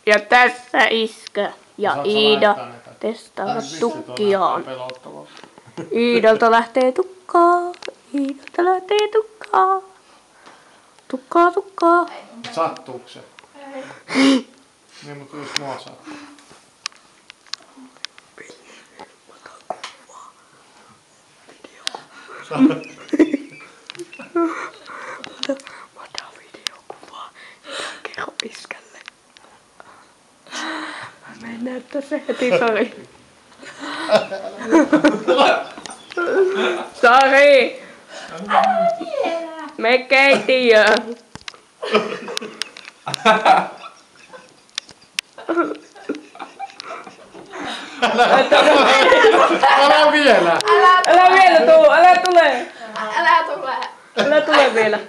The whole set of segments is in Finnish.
Ja tässä Iskä ja Iida testaavat tukkiaan. Iidalta lähtee tukkaa. Iidalta lähtee tukkaa. Tukkaa, tukkaa. Sattuuko se? Niin, mutta jos mua sattuu. Mä otan videokuvaa ja kerro Iskälle. Mä menen näyttää se heti, Sari. Sari! Me keittiöön. Älä vielä! Älä vielä tuu, älä tule! Älä tule vielä.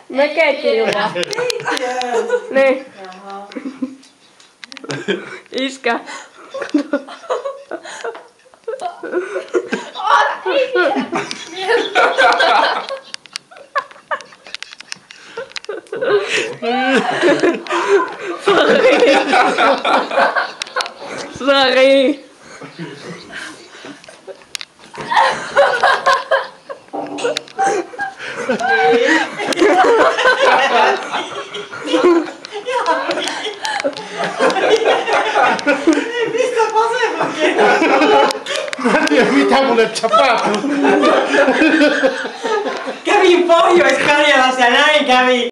Me keittiöön. Niin. Iskä. Sari. Mistä vasemman Mä en tiedä mitä mulle tapahtuu. Kävin Pohjois-Karjalassa ja näin kävi.